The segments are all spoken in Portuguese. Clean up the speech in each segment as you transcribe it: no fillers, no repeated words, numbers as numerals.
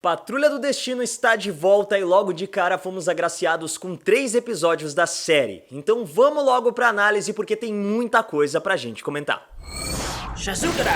Patrulha do Destino está de volta e logo de cara fomos agraciados com 3 episódios da série. Então vamos logo pra análise porque tem muita coisa pra gente comentar. Shazukara!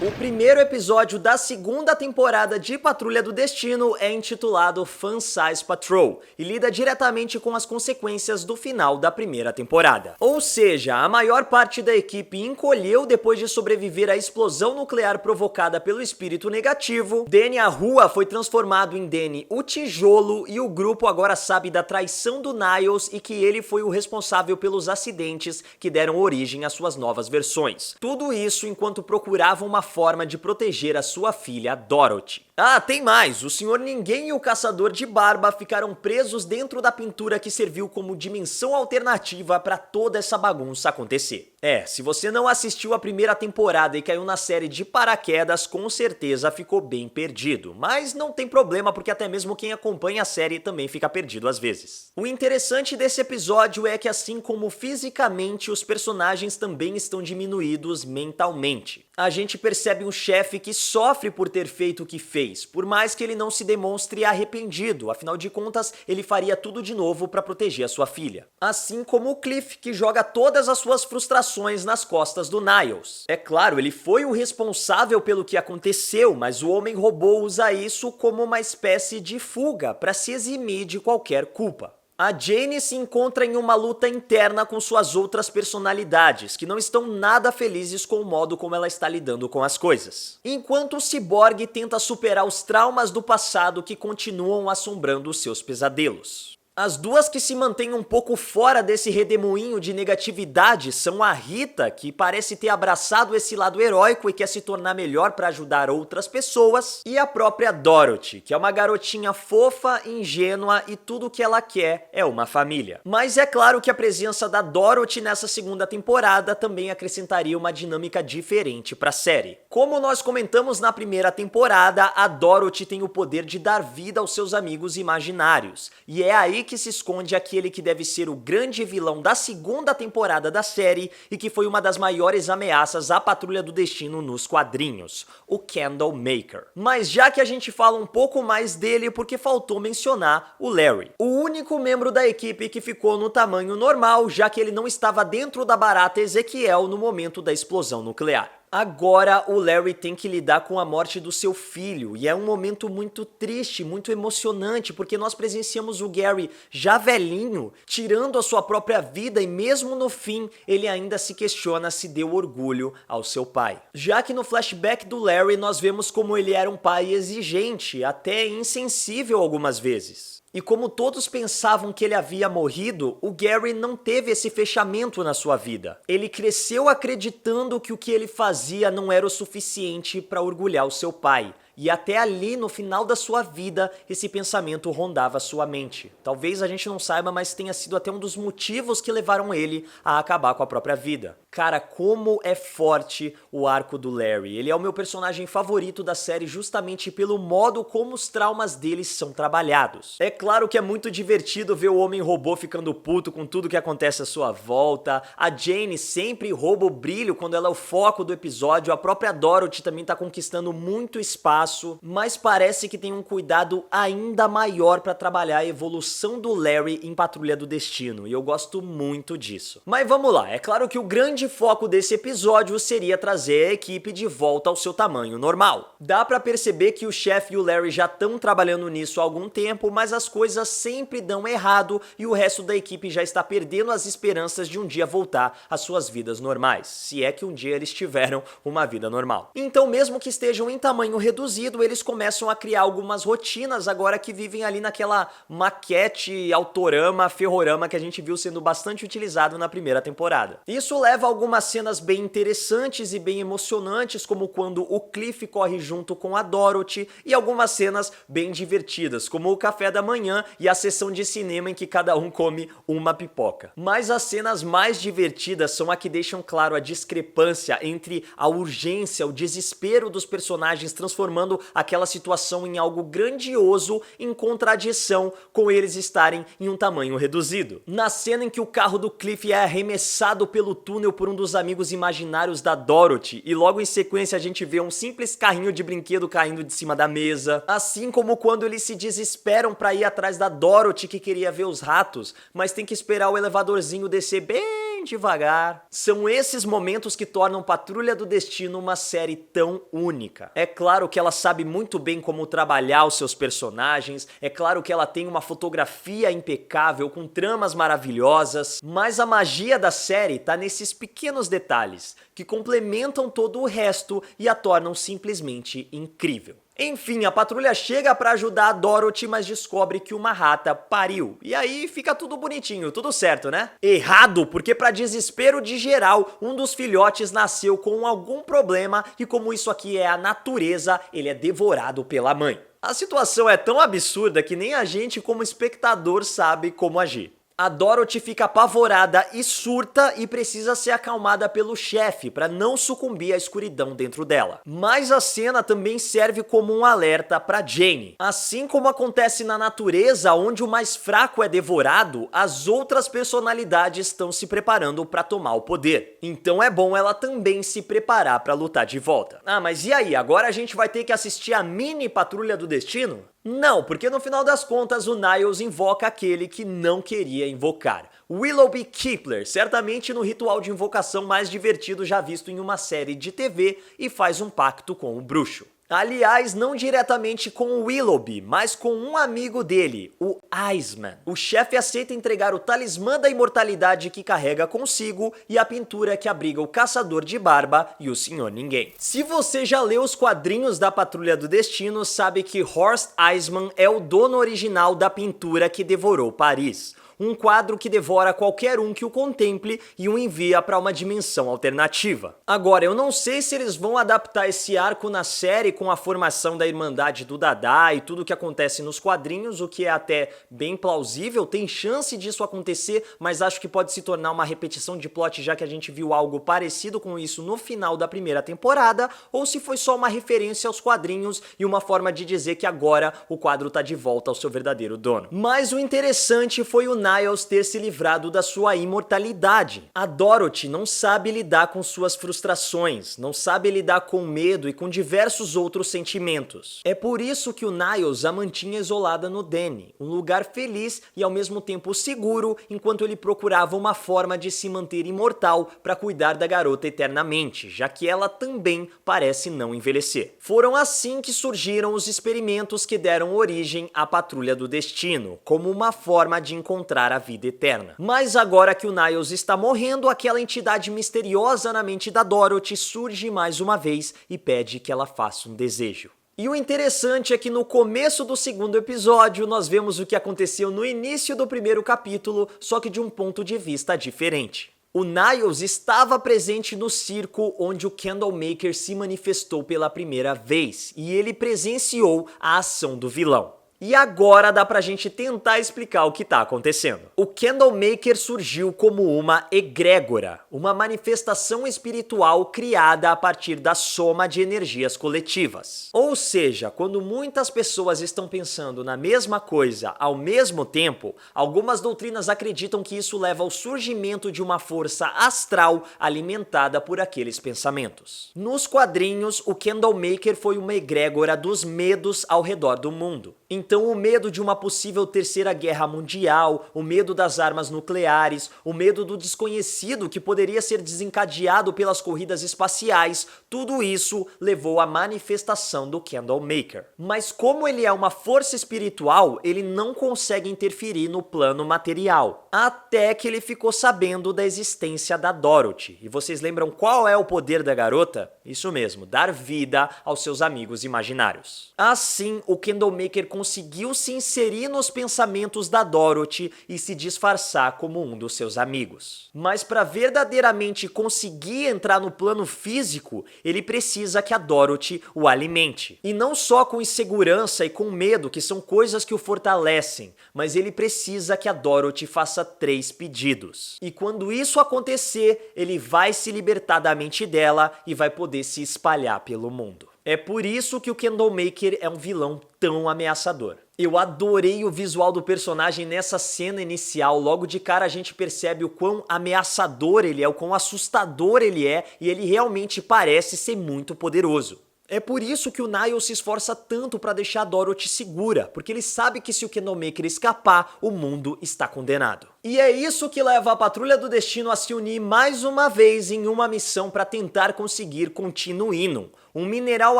O primeiro episódio da segunda temporada de Patrulha do Destino é intitulado Fan Size Patrol e lida diretamente com as consequências do final da primeira temporada. Ou seja, a maior parte da equipe encolheu depois de sobreviver à explosão nuclear provocada pelo espírito negativo. Danny a Rua foi transformado em Danny o Tijolo e o grupo agora sabe da traição do Niles e que ele foi o responsável pelos acidentes que deram origem às suas novas versões. Tudo isso enquanto procuravam uma forma de proteger a sua filha Dorothy. Ah, tem mais! O Senhor Ninguém e o Caçador de Barba ficaram presos dentro da pintura que serviu como dimensão alternativa para toda essa bagunça acontecer. Se você não assistiu a primeira temporada e caiu na série de paraquedas, com certeza ficou bem perdido. Mas não tem problema, porque até mesmo quem acompanha a série também fica perdido às vezes. O interessante desse episódio é que, assim como fisicamente, os personagens também estão diminuídos mentalmente. A gente percebe um chefe que sofre por ter feito o que fez, por mais que ele não se demonstre arrependido, afinal de contas, ele faria tudo de novo para proteger a sua filha. Assim como o Cliff, que joga todas as suas frustrações nas costas do Niles. É claro, ele foi o responsável pelo que aconteceu, mas o Homem-Robô usa isso como uma espécie de fuga para se eximir de qualquer culpa. A Jane se encontra em uma luta interna com suas outras personalidades, que não estão nada felizes com o modo como ela está lidando com as coisas. Enquanto o Cyborg tenta superar os traumas do passado que continuam assombrando os seus pesadelos. As duas que se mantêm um pouco fora desse redemoinho de negatividade são a Rita, que parece ter abraçado esse lado heróico e quer se tornar melhor para ajudar outras pessoas, e a própria Dorothy, que é uma garotinha fofa, ingênua e tudo o que ela quer é uma família. Mas é claro que a presença da Dorothy nessa segunda temporada também acrescentaria uma dinâmica diferente para a série. Como nós comentamos na primeira temporada, a Dorothy tem o poder de dar vida aos seus amigos imaginários, e é aí que se esconde aquele que deve ser o grande vilão da segunda temporada da série e que foi uma das maiores ameaças à Patrulha do Destino nos quadrinhos, o Candlemaker. Mas já que a gente fala um pouco mais dele, porque faltou mencionar o Larry, o único membro da equipe que ficou no tamanho normal, já que ele não estava dentro da barata Ezequiel no momento da explosão nuclear. Agora o Larry tem que lidar com a morte do seu filho e é um momento muito triste, muito emocionante, porque nós presenciamos o Gary já velhinho, tirando a sua própria vida e mesmo no fim ele ainda se questiona se deu orgulho ao seu pai. Já que no flashback do Larry nós vemos como ele era um pai exigente, até insensível algumas vezes. E como todos pensavam que ele havia morrido, o Gary não teve esse fechamento na sua vida. Ele cresceu acreditando que o que ele fazia não era o suficiente para orgulhar o seu pai. E até ali, no final da sua vida, esse pensamento rondava sua mente. Talvez a gente não saiba, mas tenha sido até um dos motivos que levaram ele a acabar com a própria vida. Cara, como é forte o arco do Larry. Ele é o meu personagem favorito da série justamente pelo modo como os traumas dele são trabalhados. É claro que é muito divertido ver o Homem-Robô ficando puto com tudo que acontece à sua volta. A Jane sempre rouba o brilho quando ela é o foco do episódio. A própria Dorothy também tá conquistando muito espaço. Mas parece que tem um cuidado ainda maior para trabalhar a evolução do Larry em Patrulha do Destino, e eu gosto muito disso. Mas vamos lá, é claro que o grande foco desse episódio seria trazer a equipe de volta ao seu tamanho normal. Dá para perceber que o chefe e o Larry já estão trabalhando nisso há algum tempo, mas as coisas sempre dão errado e o resto da equipe já está perdendo as esperanças de um dia voltar às suas vidas normais, se é que um dia eles tiveram uma vida normal. Então, mesmo que estejam em tamanho reduzido, eles começam a criar algumas rotinas agora que vivem ali naquela maquete, autorama, ferrorama que a gente viu sendo bastante utilizado na primeira temporada. Isso leva a algumas cenas bem interessantes e bem emocionantes, como quando o Cliff corre junto com a Dorothy, e algumas cenas bem divertidas, como o café da manhã e a sessão de cinema em que cada um come uma pipoca. Mas as cenas mais divertidas são a que deixam claro a discrepância entre a urgência, o desespero dos personagens transformando transformando aquela situação em algo grandioso, em contradição com eles estarem em um tamanho reduzido. Na cena em que o carro do Cliff é arremessado pelo túnel por um dos amigos imaginários da Dorothy, e logo em sequência a gente vê um simples carrinho de brinquedo caindo de cima da mesa, assim como quando eles se desesperam para ir atrás da Dorothy que queria ver os ratos, mas tem que esperar o elevadorzinho descer bem devagar. São esses momentos que tornam Patrulha do Destino uma série tão única. É claro que ela sabe muito bem como trabalhar os seus personagens, é claro que ela tem uma fotografia impecável, com tramas maravilhosas, mas a magia da série tá nesses pequenos detalhes, que complementam todo o resto e a tornam simplesmente incrível. Enfim, a patrulha chega pra ajudar a Dorothy, mas descobre que uma rata pariu. E aí fica tudo bonitinho, tudo certo, né? Errado, porque pra desespero de geral, um dos filhotes nasceu com algum problema e como isso aqui é a natureza, ele é devorado pela mãe. A situação é tão absurda que nem a gente como espectador sabe como agir. A Dorothy fica apavorada e surta e precisa ser acalmada pelo chefe para não sucumbir à escuridão dentro dela. Mas a cena também serve como um alerta para Jane. Assim como acontece na natureza, onde o mais fraco é devorado, as outras personalidades estão se preparando para tomar o poder. Então é bom ela também se preparar para lutar de volta. Ah, mas e aí? Agora a gente vai ter que assistir a mini Patrulha do Destino? Não, porque no final das contas o Niles invoca aquele que não queria invocar. Willoughby Kipler, certamente no ritual de invocação mais divertido já visto em uma série de TV, e faz um pacto com o bruxo. Aliás, não diretamente com o Willoughby, mas com um amigo dele, o Iceman. O chefe aceita entregar o talismã da imortalidade que carrega consigo e a pintura que abriga o Caçador de Barba e o Senhor Ninguém. Se você já leu os quadrinhos da Patrulha do Destino, sabe que Horst Iceman é o dono original da pintura que devorou Paris. Um quadro que devora qualquer um que o contemple e o envia para uma dimensão alternativa. Agora, eu não sei se eles vão adaptar esse arco na série com a formação da Irmandade do Dada e tudo o que acontece nos quadrinhos, o que é até bem plausível, tem chance disso acontecer, mas acho que pode se tornar uma repetição de plot já que a gente viu algo parecido com isso no final da primeira temporada, ou se foi só uma referência aos quadrinhos e uma forma de dizer que agora o quadro tá de volta ao seu verdadeiro dono. Mas o interessante foi o Niles ter se livrado da sua imortalidade. A Dorothy não sabe lidar com suas frustrações, não sabe lidar com medo e com diversos outros sentimentos. É por isso que o Niles a mantinha isolada no Danny, um lugar feliz e ao mesmo tempo seguro, enquanto ele procurava uma forma de se manter imortal para cuidar da garota eternamente, já que ela também parece não envelhecer. Foram assim que surgiram os experimentos que deram origem à Patrulha do Destino, como uma forma de encontrar a vida eterna. Mas agora que o Niles está morrendo, aquela entidade misteriosa na mente da Dorothy surge mais uma vez e pede que ela faça um desejo. E o interessante é que no começo do segundo episódio nós vemos o que aconteceu no início do primeiro capítulo, só que de um ponto de vista diferente. O Niles estava presente no circo onde o Candlemaker se manifestou pela primeira vez e ele presenciou a ação do vilão. E agora dá pra gente tentar explicar o que tá acontecendo. O Candlemaker surgiu como uma egrégora, uma manifestação espiritual criada a partir da soma de energias coletivas. Ou seja, quando muitas pessoas estão pensando na mesma coisa ao mesmo tempo, algumas doutrinas acreditam que isso leva ao surgimento de uma força astral alimentada por aqueles pensamentos. Nos quadrinhos, o Candlemaker foi uma egrégora dos medos ao redor do mundo. Então o medo de uma possível terceira guerra mundial, o medo das armas nucleares, o medo do desconhecido que poderia ser desencadeado pelas corridas espaciais, tudo isso levou à manifestação do Candlemaker. Mas como ele é uma força espiritual, ele não consegue interferir no plano material. Até que ele ficou sabendo da existência da Dorothy. E vocês lembram qual é o poder da garota? Isso mesmo, dar vida aos seus amigos imaginários. Assim, o Candlemaker conseguiu se inserir nos pensamentos da Dorothy e se disfarçar como um dos seus amigos. Mas para verdadeiramente conseguir entrar no plano físico, ele precisa que a Dorothy o alimente. E não só com insegurança e com medo, que são coisas que o fortalecem, mas ele precisa que a Dorothy faça 3 pedidos. E quando isso acontecer, ele vai se libertar da mente dela e vai poder se espalhar pelo mundo. É por isso que o Candlemaker é um vilão tão ameaçador. Eu adorei o visual do personagem nessa cena inicial. Logo de cara a gente percebe o quão ameaçador ele é, o quão assustador ele é, e ele realmente parece ser muito poderoso. É por isso que o Niles se esforça tanto para deixar a Dorothy segura, porque ele sabe que se o Candlemaker escapar, o mundo está condenado. E é isso que leva a Patrulha do Destino a se unir mais uma vez em uma missão para tentar conseguir Continuinum, um mineral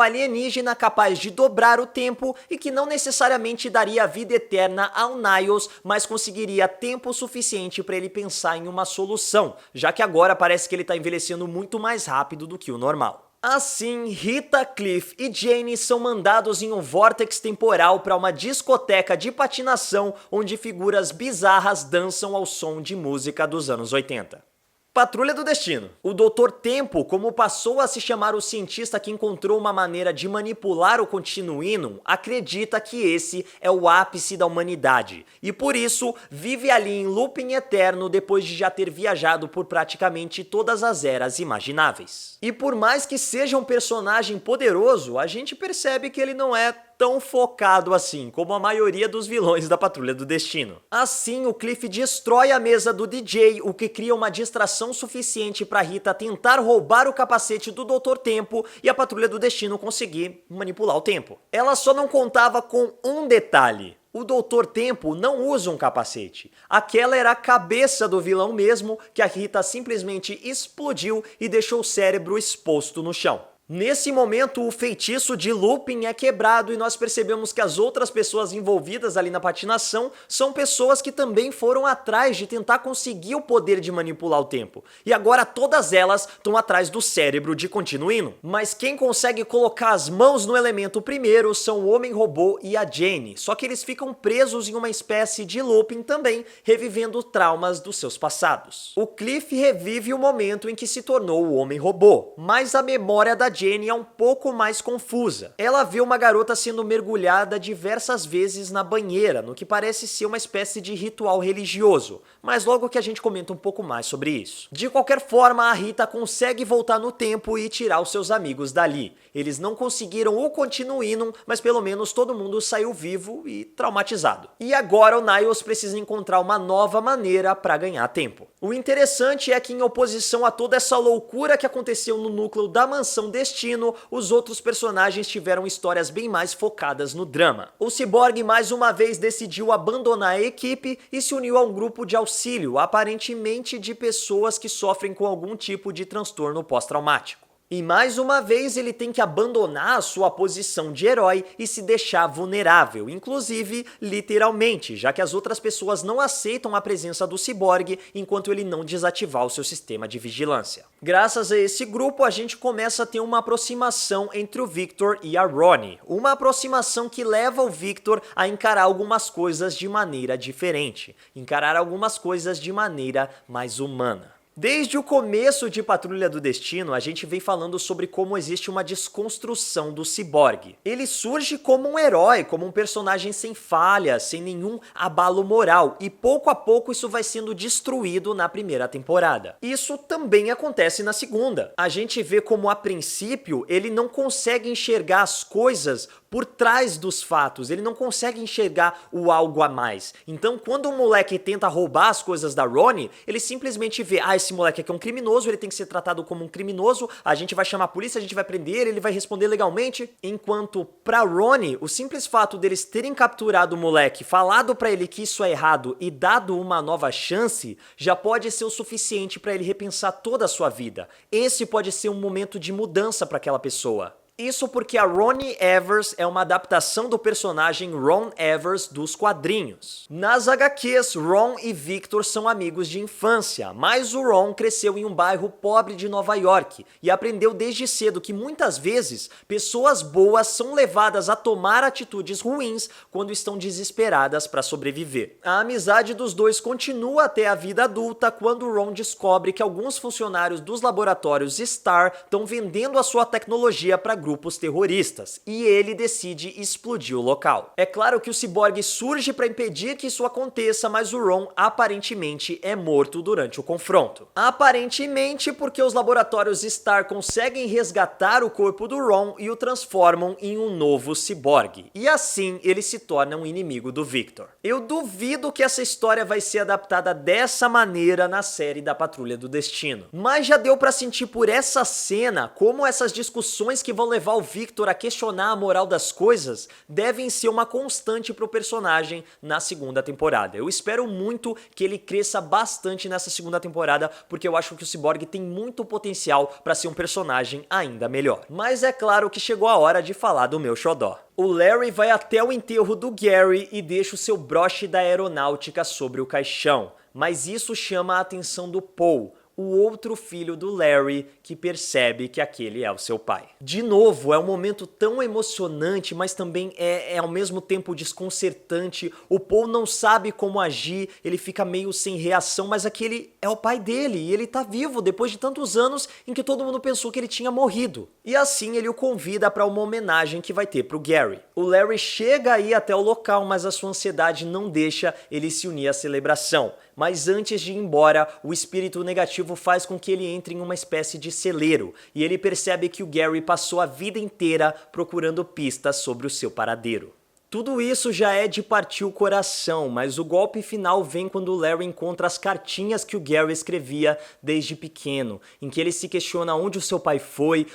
alienígena capaz de dobrar o tempo e que não necessariamente daria vida eterna ao Niles, mas conseguiria tempo suficiente para ele pensar em uma solução, já que agora parece que ele está envelhecendo muito mais rápido do que o normal. Assim, Rita, Cliff e Jane são mandados em um vórtex temporal para uma discoteca de patinação onde figuras bizarras dançam ao som de música dos anos 80. Patrulha do Destino. O Dr. Tempo, como passou a se chamar o cientista que encontrou uma maneira de manipular o Continuinum, acredita que esse é o ápice da humanidade e por isso vive ali em looping eterno depois de já ter viajado por praticamente todas as eras imagináveis. E por mais que seja um personagem poderoso, a gente percebe que ele não é tão focado assim, como a maioria dos vilões da Patrulha do Destino. Assim, o Cliff destrói a mesa do DJ, o que cria uma distração suficiente para Rita tentar roubar o capacete do Dr. Tempo e a Patrulha do Destino conseguir manipular o tempo. Ela só não contava com um detalhe. O Dr. Tempo não usa um capacete. Aquela era a cabeça do vilão mesmo, que a Rita simplesmente explodiu e deixou o cérebro exposto no chão. Nesse momento, o feitiço de looping é quebrado e nós percebemos que as outras pessoas envolvidas ali na patinação são pessoas que também foram atrás de tentar conseguir o poder de manipular o tempo. E agora todas elas estão atrás do cérebro de Continuinum. Mas quem consegue colocar as mãos no elemento primeiro são o Homem-Robô e a Jane. Só que eles ficam presos em uma espécie de looping também, revivendo traumas dos seus passados. O Cliff revive o momento em que se tornou o Homem-Robô, mas a memória da Jane é um pouco mais confusa. Ela vê uma garota sendo mergulhada diversas vezes na banheira, no que parece ser uma espécie de ritual religioso, mas logo que a gente comenta um pouco mais sobre isso. De qualquer forma, a Rita consegue voltar no tempo e tirar os seus amigos dali. Eles não conseguiram o Continuinum, mas pelo menos todo mundo saiu vivo e traumatizado. E agora o Niles precisa encontrar uma nova maneira para ganhar tempo. O interessante é que, em oposição a toda essa loucura que aconteceu no núcleo da Mansão Destino, os outros personagens tiveram histórias bem mais focadas no drama. O Cyborg mais uma vez decidiu abandonar a equipe e se uniu a um grupo de auxílio, aparentemente de pessoas que sofrem com algum tipo de transtorno pós-traumático. E mais uma vez ele tem que abandonar a sua posição de herói e se deixar vulnerável, inclusive literalmente, já que as outras pessoas não aceitam a presença do Cyborg enquanto ele não desativar o seu sistema de vigilância. Graças a esse grupo, a gente começa a ter uma aproximação entre o Victor e a Ronnie, uma aproximação que leva o Victor a encarar algumas coisas de maneira diferente, encarar algumas coisas de maneira mais humana. Desde o começo de Patrulha do Destino, a gente vem falando sobre como existe uma desconstrução do Cyborg. Ele surge como um herói, como um personagem sem falhas, sem nenhum abalo moral, e pouco a pouco isso vai sendo destruído na primeira temporada. Isso também acontece na segunda. A gente vê como, a princípio, ele não consegue enxergar as coisas por trás dos fatos, ele não consegue enxergar o algo a mais. Então, quando o moleque tenta roubar as coisas da Ronnie, ele simplesmente vê, esse moleque aqui é um criminoso, ele tem que ser tratado como um criminoso, a gente vai chamar a polícia, a gente vai prender, ele vai responder legalmente. Enquanto pra Ronnie, o simples fato deles terem capturado o moleque, falado pra ele que isso é errado e dado uma nova chance, já pode ser o suficiente pra ele repensar toda a sua vida. Esse pode ser um momento de mudança pra aquela pessoa. Isso porque a Ronnie Evers é uma adaptação do personagem Ron Evers dos quadrinhos. Nas HQs, Ron e Victor são amigos de infância, mas o Ron cresceu em um bairro pobre de Nova York e aprendeu desde cedo que muitas vezes pessoas boas são levadas a tomar atitudes ruins quando estão desesperadas para sobreviver. A amizade dos dois continua até a vida adulta quando Ron descobre que alguns funcionários dos laboratórios Star estão vendendo a sua tecnologia para grupos terroristas, e ele decide explodir o local. É claro que o ciborgue surge para impedir que isso aconteça, mas o Ron aparentemente é morto durante o confronto. Aparentemente porque os laboratórios Starr conseguem resgatar o corpo do Ron e o transformam em um novo ciborgue, e assim ele se torna um inimigo do Victor. Eu duvido que essa história vai ser adaptada dessa maneira na série da Patrulha do Destino, mas já deu pra sentir por essa cena como essas discussões que vão levar o Victor a questionar a moral das coisas devem ser uma constante pro personagem na segunda temporada. Eu espero muito que ele cresça bastante nessa segunda temporada, porque eu acho que o Cyborg tem muito potencial pra ser um personagem ainda melhor. Mas é claro que chegou a hora de falar do meu xodó. O Larry vai até o enterro do Gary e deixa o seu broche da aeronáutica sobre o caixão, mas isso chama a atenção do Paul, o outro filho do Larry, que percebe que aquele é o seu pai. De novo, é um momento tão emocionante, mas também é ao mesmo tempo desconcertante. O Paul não sabe como agir, ele fica meio sem reação, mas aquele é o pai dele, e ele tá vivo depois de tantos anos em que todo mundo pensou que ele tinha morrido. E assim ele o convida para uma homenagem que vai ter pro Gary. O Larry chega aí até o local, mas a sua ansiedade não deixa ele se unir à celebração. Mas antes de ir embora, o espírito negativo faz com que ele entre em uma espécie de celeiro, e ele percebe que o Gary passou a vida inteira procurando pistas sobre o seu paradeiro. Tudo isso já é de partir o coração, mas o golpe final vem quando o Larry encontra as cartinhas que o Gary escrevia desde pequeno, em que ele se questiona onde o seu pai foi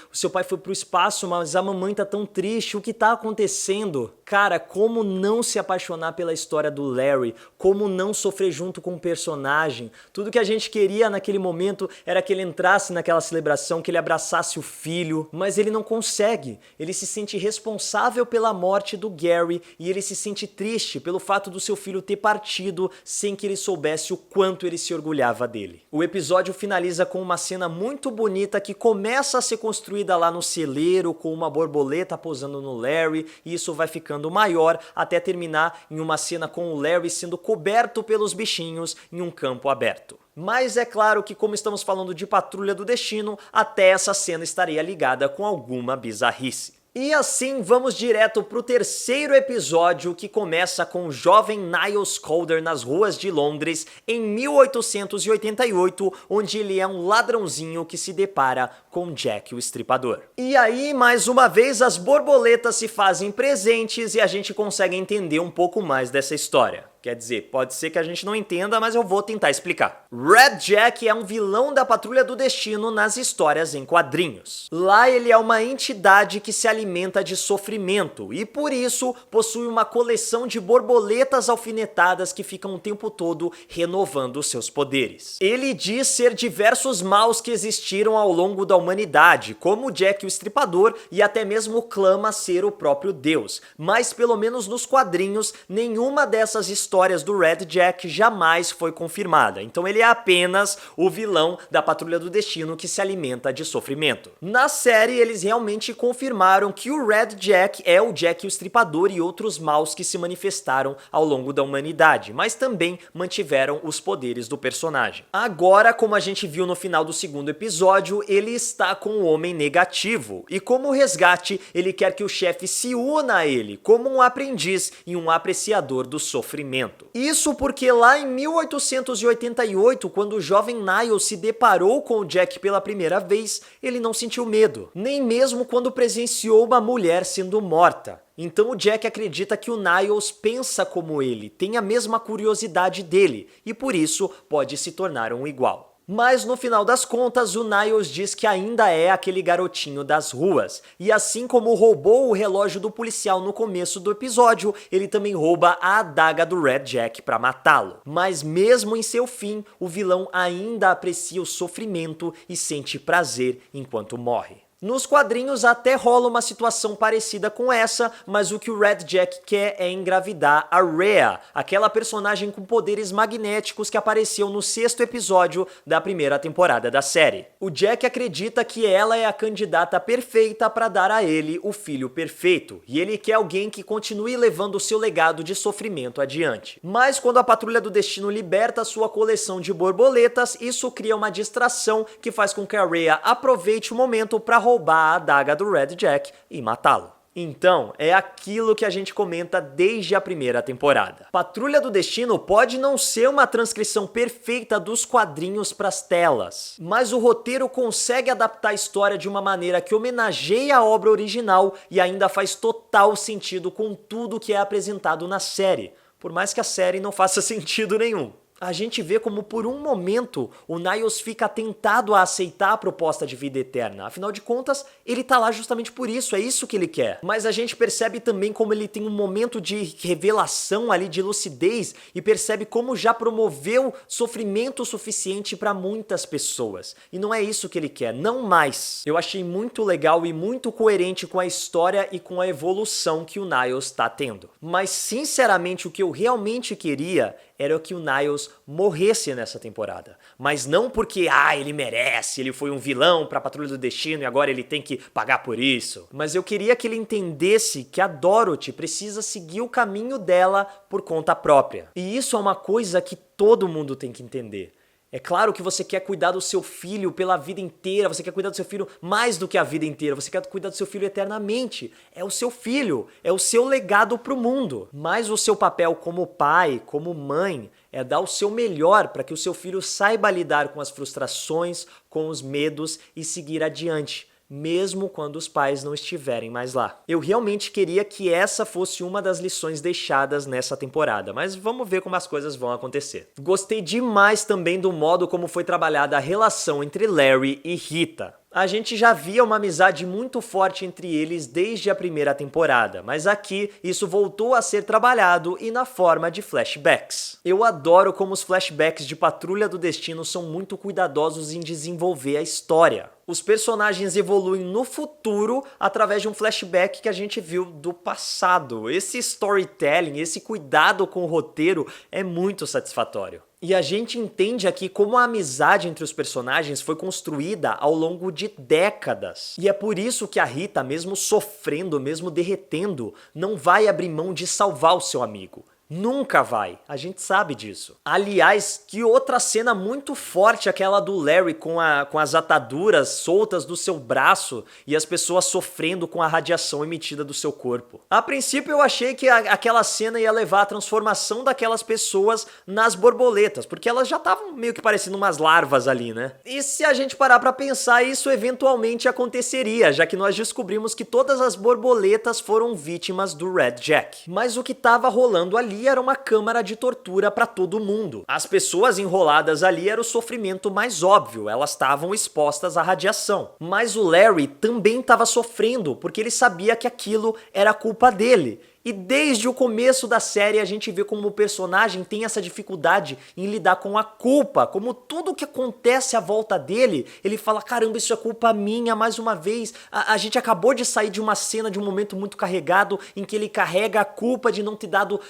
pro espaço, mas a mamãe tá tão triste, o que tá acontecendo? Cara, como não se apaixonar pela história do Larry, como não sofrer junto com o personagem? Tudo que a gente queria naquele momento era que ele entrasse naquela celebração, que ele abraçasse o filho, mas ele não consegue. Ele se sente responsável pela morte do Gary e ele se sente triste pelo fato do seu filho ter partido sem que ele soubesse o quanto ele se orgulhava dele. O episódio finaliza com uma cena muito bonita que começa a ser construída lá no celeiro, com uma borboleta posando no Larry, e isso vai ficando maior até terminar em uma cena com o Larry sendo coberto pelos bichinhos em um campo aberto. Mas é claro que, como estamos falando de Patrulha do Destino, até essa cena estaria ligada com alguma bizarrice. E assim vamos direto pro terceiro episódio, que começa com o jovem Niles Caulder nas ruas de Londres em 1888, onde ele é um ladrãozinho que se depara com Jack o Estripador. E aí, mais uma vez, as borboletas se fazem presentes e a gente consegue entender um pouco mais dessa história. Quer dizer, pode ser que a gente não entenda, mas eu vou tentar explicar. Red Jack é um vilão da Patrulha do Destino nas histórias em quadrinhos. Lá ele é uma entidade que se alimenta de sofrimento e por isso possui uma coleção de borboletas alfinetadas que ficam o tempo todo renovando seus poderes. Ele diz ser diversos maus que existiram ao longo da humanidade, como Jack o Estripador, e até mesmo clama ser o próprio Deus, mas pelo menos nos quadrinhos nenhuma dessas histórias do Red Jack jamais foi confirmada, então ele é apenas o vilão da Patrulha do Destino que se alimenta de sofrimento. Na série eles realmente confirmaram que o Red Jack é o Jack o Estripador e outros maus que se manifestaram ao longo da humanidade, mas também mantiveram os poderes do personagem. Agora, como a gente viu no final do segundo episódio, ele está com o Homem Negativo, e como resgate ele quer que o chefe se una a ele, como um aprendiz e um apreciador do sofrimento. Isso porque lá em 1888, quando o jovem Niles se deparou com o Jack pela primeira vez, ele não sentiu medo, nem mesmo quando presenciou uma mulher sendo morta. Então o Jack acredita que o Niles pensa como ele, tem a mesma curiosidade dele, e por isso pode se tornar um igual. Mas no final das contas, o Niles diz que ainda é aquele garotinho das ruas, e assim como roubou o relógio do policial no começo do episódio, ele também rouba a adaga do Red Jack para matá-lo. Mas mesmo em seu fim, o vilão ainda aprecia o sofrimento e sente prazer enquanto morre. Nos quadrinhos até rola uma situação parecida com essa, mas o que o Red Jack quer é engravidar a Rhea, aquela personagem com poderes magnéticos que apareceu no sexto episódio da primeira temporada da série. O Jack acredita que ela é a candidata perfeita para dar a ele o filho perfeito, e ele quer alguém que continue levando o seu legado de sofrimento adiante. Mas quando a Patrulha do Destino liberta sua coleção de borboletas, isso cria uma distração que faz com que a Rhea aproveite o momento para roubar roubar a adaga do Red Jack e matá-lo. Então, é aquilo que a gente comenta desde a primeira temporada. Patrulha do Destino pode não ser uma transcrição perfeita dos quadrinhos para as telas, mas o roteiro consegue adaptar a história de uma maneira que homenageia a obra original e ainda faz total sentido com tudo que é apresentado na série, por mais que a série não faça sentido nenhum. A gente vê como por um momento o Niles fica tentado a aceitar a proposta de vida eterna. Afinal de contas, ele tá lá justamente por isso, é isso que ele quer. Mas a gente percebe também como ele tem um momento de revelação ali, de lucidez, e percebe como já promoveu sofrimento suficiente para muitas pessoas. E não é isso que ele quer, não mais. Eu achei muito legal e muito coerente com a história e com a evolução que o Niles tá tendo. Mas sinceramente o que eu realmente queria era que o Niles morresse nessa temporada. Mas não porque, ele merece, ele foi um vilão pra Patrulha do Destino e agora ele tem que pagar por isso. Mas eu queria que ele entendesse que a Dorothy precisa seguir o caminho dela por conta própria. E isso é uma coisa que todo mundo tem que entender. É claro que você quer cuidar do seu filho pela vida inteira, você quer cuidar do seu filho mais do que a vida inteira, você quer cuidar do seu filho eternamente. É o seu filho, é o seu legado pro mundo. Mas o seu papel como pai, como mãe, é dar o seu melhor para que o seu filho saiba lidar com as frustrações, com os medos e seguir adiante, mesmo quando os pais não estiverem mais lá. Eu realmente queria que essa fosse uma das lições deixadas nessa temporada, mas vamos ver como as coisas vão acontecer. Gostei demais também do modo como foi trabalhada a relação entre Larry e Rita. A gente já via uma amizade muito forte entre eles desde a primeira temporada, mas aqui isso voltou a ser trabalhado e na forma de flashbacks. Eu adoro como os flashbacks de Patrulha do Destino são muito cuidadosos em desenvolver a história. Os personagens evoluem no futuro através de um flashback que a gente viu do passado. Esse storytelling, esse cuidado com o roteiro é muito satisfatório. E a gente entende aqui como a amizade entre os personagens foi construída ao longo de décadas. E é por isso que a Rita, mesmo sofrendo, mesmo derretendo, não vai abrir mão de salvar o seu amigo. Nunca vai, a gente sabe disso. Aliás, que outra cena muito forte aquela do Larry com as ataduras soltas do seu braço e as pessoas sofrendo com a radiação emitida do seu corpo. A princípio eu achei que aquela cena ia levar à transformação daquelas pessoas nas borboletas, porque elas já estavam meio que parecendo umas larvas ali, né? E se a gente parar pra pensar, isso eventualmente aconteceria, já que nós descobrimos que todas as borboletas foram vítimas do Red Jack. Mas o que tava rolando ali era uma câmara de tortura para todo mundo. As pessoas enroladas ali era o sofrimento mais óbvio, elas estavam expostas à radiação. Mas o Larry também estava sofrendo, porque ele sabia que aquilo era culpa dele. E desde o começo da série a gente vê como o personagem tem essa dificuldade em lidar com a culpa, como tudo que acontece à volta dele, ele fala, caramba, isso é culpa minha, mais uma vez, a gente acabou de sair de uma cena, de um momento muito carregado, em que ele carrega a culpa de não ter dado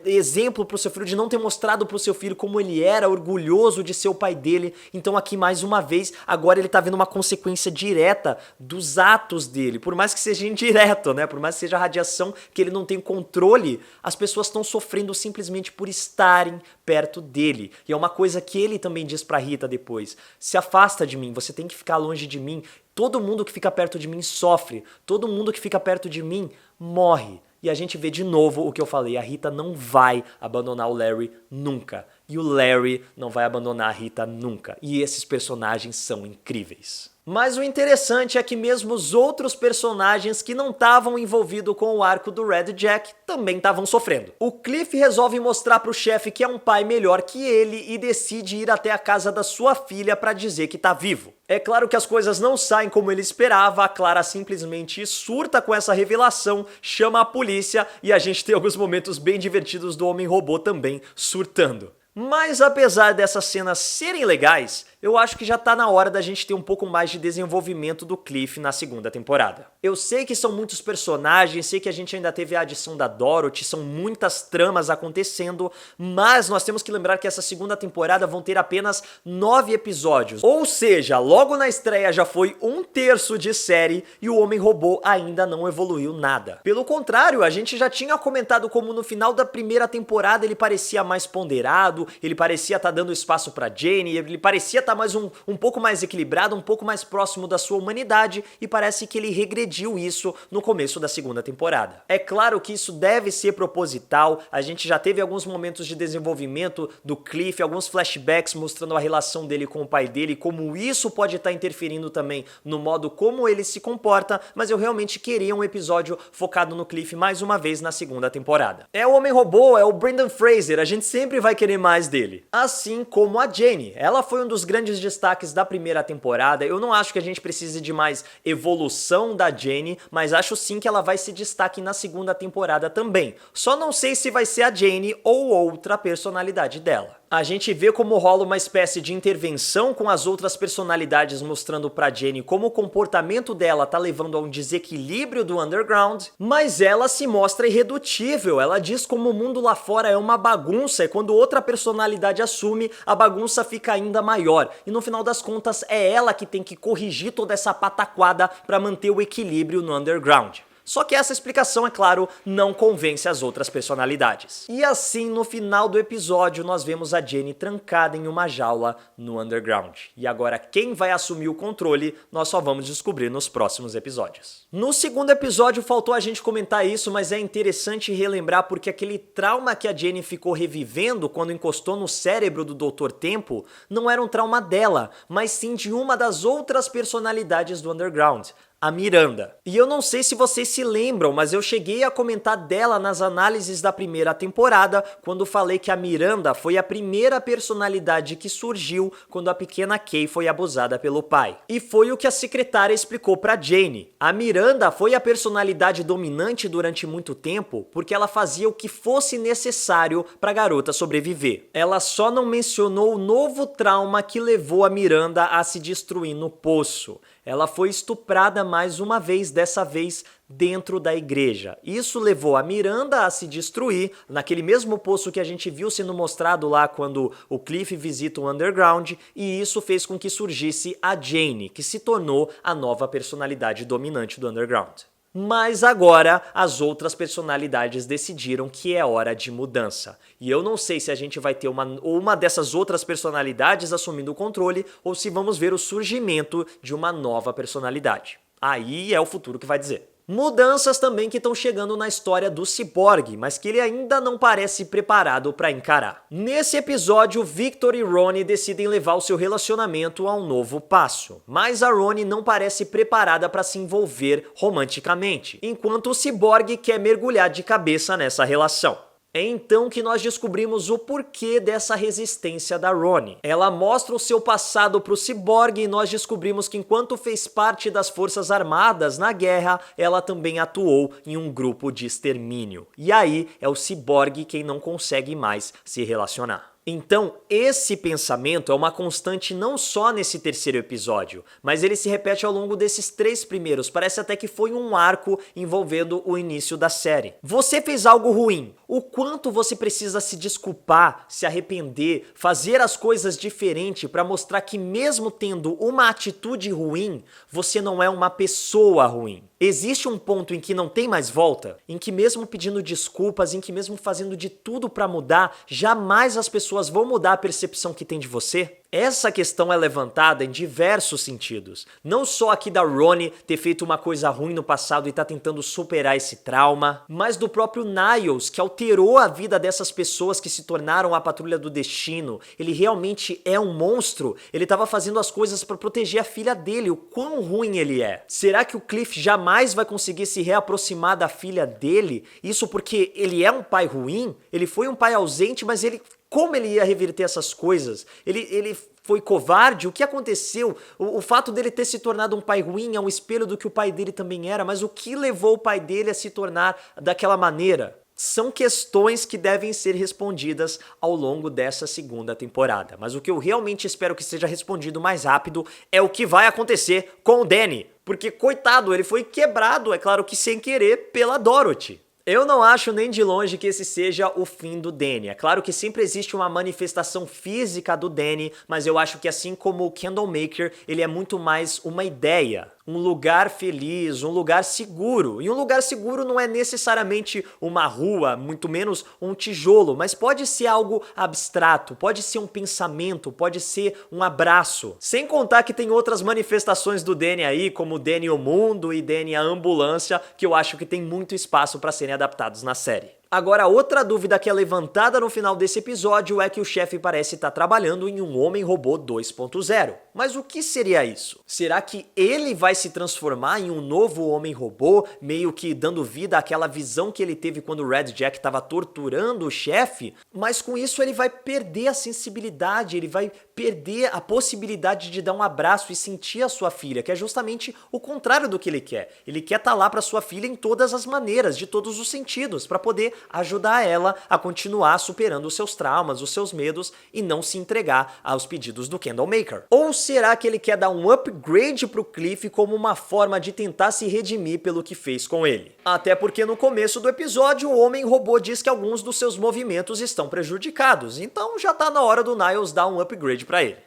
exemplo pro seu filho, de não ter mostrado pro seu filho como ele era, orgulhoso de ser o pai dele, então aqui mais uma vez, agora ele tá vendo uma consequência direta dos atos dele, por mais que seja indireto, né, por mais que seja radiação que ele não tem controle, as pessoas estão sofrendo simplesmente por estarem perto dele. E é uma coisa que ele também diz pra Rita depois. Se afasta de mim, você tem que ficar longe de mim. Todo mundo que fica perto de mim sofre. Todo mundo que fica perto de mim morre. E a gente vê de novo o que eu falei, a Rita não vai abandonar o Larry nunca. E o Larry não vai abandonar a Rita nunca. E esses personagens são incríveis. Mas o interessante é que mesmo os outros personagens que não estavam envolvidos com o arco do Red Jack também estavam sofrendo. O Cliff resolve mostrar pro chefe que é um pai melhor que ele e decide ir até a casa da sua filha para dizer que tá vivo. É claro que as coisas não saem como ele esperava, a Clara simplesmente surta com essa revelação, chama a polícia e a gente tem alguns momentos bem divertidos do Homem-Robô também surtando. Mas apesar dessas cenas serem legais, eu acho que já tá na hora da gente ter um pouco mais de desenvolvimento do Cliff na segunda temporada. Eu sei que são muitos personagens, sei que a gente ainda teve a adição da Dorothy, são muitas tramas acontecendo, mas nós temos que lembrar que essa segunda temporada vão ter apenas 9 episódios. Ou seja, logo na estreia já foi 1/3 de série e o Homem-Robô ainda não evoluiu nada. Pelo contrário, a gente já tinha comentado como no final da primeira temporada ele parecia mais ponderado, lado, ele parecia estar dando espaço pra Jane, ele parecia estar mais um pouco mais equilibrado, um pouco mais próximo da sua humanidade, e parece que ele regrediu isso no começo da segunda temporada. É claro que isso deve ser proposital, a gente já teve alguns momentos de desenvolvimento do Cliff, alguns flashbacks mostrando a relação dele com o pai dele, como isso pode estar interferindo também no modo como ele se comporta, mas eu realmente queria um episódio focado no Cliff mais uma vez na segunda temporada. É o Homem-Robô, é o Brendan Fraser, a gente sempre vai querer mais dele. Assim como a Jane, ela foi um dos grandes destaques da primeira temporada. Eu não acho que a gente precise de mais evolução da Jane, mas acho sim que ela vai se destaque na segunda temporada também. Só não sei se vai ser a Jane ou outra personalidade dela. A gente vê como rola uma espécie de intervenção com as outras personalidades, mostrando pra Jane como o comportamento dela tá levando a um desequilíbrio do underground, mas ela se mostra irredutível. Ela diz como o mundo lá fora é uma bagunça, e quando outra personalidade assume, a bagunça fica ainda maior. E no final das contas é ela que tem que corrigir toda essa pataquada pra manter o equilíbrio no underground. Só que essa explicação, é claro, não convence as outras personalidades. E assim, no final do episódio, nós vemos a Jane trancada em uma jaula no underground. E agora, quem vai assumir o controle, nós só vamos descobrir nos próximos episódios. No segundo episódio, faltou a gente comentar isso, mas é interessante relembrar porque aquele trauma que a Jane ficou revivendo quando encostou no cérebro do Dr. Tempo não era um trauma dela, mas sim de uma das outras personalidades do underground, a Miranda. E eu não sei se vocês se lembram, mas eu cheguei a comentar dela nas análises da primeira temporada, quando falei que a Miranda foi a primeira personalidade que surgiu quando a pequena Kay foi abusada pelo pai. E foi o que a secretária explicou pra Jane. A Miranda foi a personalidade dominante durante muito tempo, porque ela fazia o que fosse necessário pra garota sobreviver. Ela só não mencionou o novo trauma que levou a Miranda a se destruir no poço. Ela foi estuprada mais uma vez, dessa vez dentro da igreja. Isso levou a Miranda a se destruir naquele mesmo poço que a gente viu sendo mostrado lá quando o Cliff visita o underground, e isso fez com que surgisse a Jane, que se tornou a nova personalidade dominante do underground. Mas agora as outras personalidades decidiram que é hora de mudança. E eu não sei se a gente vai ter uma dessas outras personalidades assumindo o controle ou se vamos ver o surgimento de uma nova personalidade. Aí é o futuro que vai dizer. Mudanças também que estão chegando na história do Cyborg, mas que ele ainda não parece preparado para encarar. Nesse episódio, Victor e Ronnie decidem levar o seu relacionamento a um novo passo, mas a Ronnie não parece preparada para se envolver romanticamente, enquanto o Cyborg quer mergulhar de cabeça nessa relação. É então que nós descobrimos o porquê dessa resistência da Ronnie. Ela mostra o seu passado pro Cyborg e nós descobrimos que enquanto fez parte das Forças Armadas na guerra, ela também atuou em um grupo de extermínio. E aí é o Cyborg quem não consegue mais se relacionar. Então, esse pensamento é uma constante não só nesse terceiro episódio, mas ele se repete ao longo desses 3 primeiros, parece até que foi um arco envolvendo o início da série. Você fez algo ruim, o quanto você precisa se desculpar, se arrepender, fazer as coisas diferente para mostrar que mesmo tendo uma atitude ruim, você não é uma pessoa ruim. Existe um ponto em que não tem mais volta, em que mesmo pedindo desculpas, em que mesmo fazendo de tudo para mudar, jamais as pessoas vão mudar a percepção que tem de você? Essa questão é levantada em diversos sentidos. Não só aqui da Ronnie ter feito uma coisa ruim no passado e tá tentando superar esse trauma, mas do próprio Niles, que alterou a vida dessas pessoas que se tornaram a Patrulha do Destino. Ele realmente é um monstro. Ele tava fazendo as coisas para proteger a filha dele. O quão ruim ele é. Será que o Cliff jamais vai conseguir se reaproximar da filha dele? Isso porque ele é um pai ruim? Ele foi um pai ausente, mas como ele ia reverter essas coisas? Ele foi covarde? O que aconteceu? O fato dele ter se tornado um pai ruim é um espelho do que o pai dele também era, mas o que levou o pai dele a se tornar daquela maneira? São questões que devem ser respondidas ao longo dessa segunda temporada. Mas o que eu realmente espero que seja respondido mais rápido é o que vai acontecer com o Danny. Porque, coitado, ele foi quebrado, é claro que sem querer, pela Dorothy. Eu não acho nem de longe que esse seja o fim do Danny. É claro que sempre existe uma manifestação física do Danny, mas eu acho que assim como o Candlemaker, ele é muito mais uma ideia. um lugar feliz, um lugar seguro. E um lugar seguro não é necessariamente uma rua, muito menos um tijolo, mas pode ser algo abstrato, pode ser um pensamento, pode ser um abraço. Sem contar que tem outras manifestações do Danny aí, como Danny o Mundo e Danny a Ambulância, que eu acho que tem muito espaço para serem adaptados na série. Agora, outra dúvida que é levantada no final desse episódio é que o chefe parece estar trabalhando em um Homem-Robô 2.0. Mas o que seria isso? Será que ele vai se transformar em um novo Homem-Robô, meio que dando vida àquela visão que ele teve quando o Red Jack estava torturando o chefe? Mas com isso ele vai perder a sensibilidade, ele vai perder a possibilidade de dar um abraço e sentir a sua filha, que é justamente o contrário do que ele quer. Ele quer estar lá para sua filha em todas as maneiras, de todos os sentidos, para poder ajudar ela a continuar superando os seus traumas, os seus medos e não se entregar aos pedidos do Candlemaker. Ou será que ele quer dar um upgrade pro Cliff como uma forma de tentar se redimir pelo que fez com ele? Até porque no começo do episódio o Homem-Robô diz que alguns dos seus movimentos estão prejudicados, então já tá na hora do Niles dar um upgrade pra ele.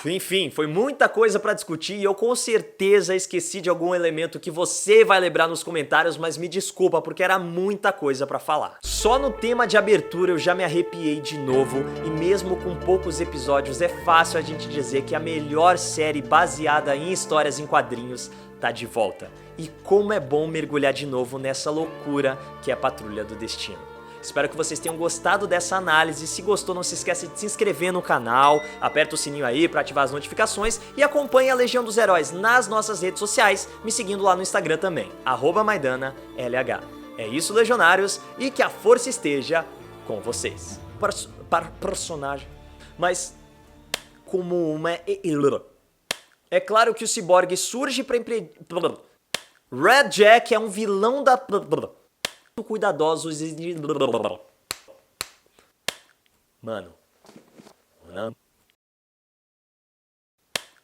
Enfim, foi muita coisa pra discutir e eu com certeza esqueci de algum elemento que você vai lembrar nos comentários, mas me desculpa porque era muita coisa pra falar. Só no tema de abertura eu já me arrepiei de novo e mesmo com poucos episódios é fácil a gente dizer que a melhor série baseada em histórias em quadrinhos tá de volta. E como é bom mergulhar de novo nessa loucura que é a Patrulha do Destino. Espero que vocês tenham gostado dessa análise. Se gostou, não se esquece de se inscrever no canal, aperta o sininho aí para ativar as notificações e acompanhe a Legião dos Heróis nas nossas redes sociais, me seguindo lá no Instagram também, @MaiDanaLH. É isso, Legionários, e que a força esteja com vocês. Personagem, mas como uma... É claro que o Cyborg surge para Red Jack é um vilão da... cuidadosos e... Mano,